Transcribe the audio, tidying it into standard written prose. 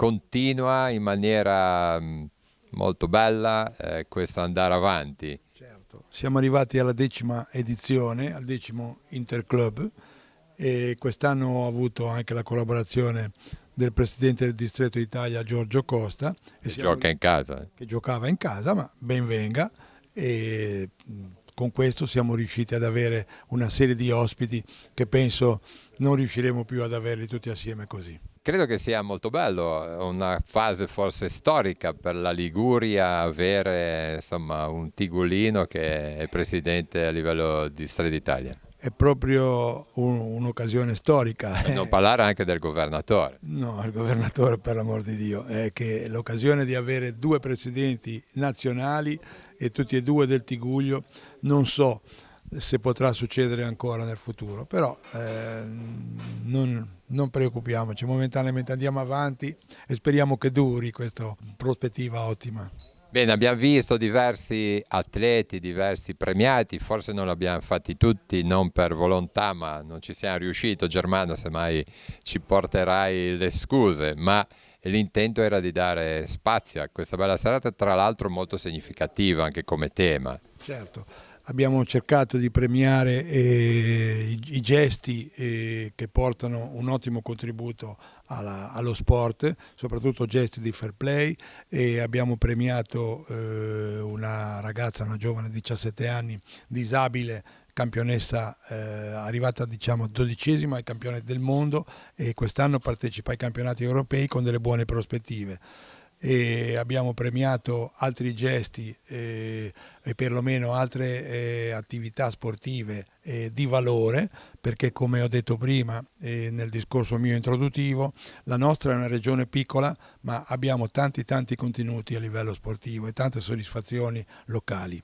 continua in maniera molto bella questo andare avanti. Certo, siamo arrivati alla 10ª edizione, al 10° Interclub, e quest'anno ho avuto anche la collaborazione del presidente del Distretto Italia Giorgio Costa, Che gioca in casa. che giocava in casa, ma ben venga, e con questo siamo riusciti ad avere una serie di ospiti che penso non riusciremo più ad averli tutti assieme così. Credo che sia molto bello, una fase forse storica per la Liguria avere insomma un Tigulino che è presidente a livello di Strade Italia. È proprio un'occasione storica. Per non parlare anche del governatore. No, il governatore, per l'amor di Dio, è che l'occasione di avere 2 presidenti nazionali e tutti e 2 del Tiguglio, non so se potrà succedere ancora nel futuro, però non preoccupiamoci, momentaneamente andiamo avanti e speriamo che duri questa prospettiva ottima. Bene, abbiamo visto diversi atleti, diversi premiati, forse non li abbiamo fatti tutti, non per volontà, ma non ci siamo riusciti. Germano, semmai ci porterai le scuse, ma l'intento era di dare spazio a questa bella serata, tra l'altro molto significativa anche come tema. Certo, abbiamo cercato di premiare i gesti che portano un ottimo contributo allo sport, soprattutto gesti di fair play, e abbiamo premiato una ragazza, una giovane di 17 anni, disabile, campionessa arrivata diciamo 12ª ai campionati del mondo, e quest'anno partecipa ai campionati europei con delle buone prospettive. E abbiamo premiato altri gesti e perlomeno altre attività sportive di valore, perché come ho detto prima nel discorso mio introduttivo, la nostra è una regione piccola, ma abbiamo tanti contenuti a livello sportivo e tante soddisfazioni locali.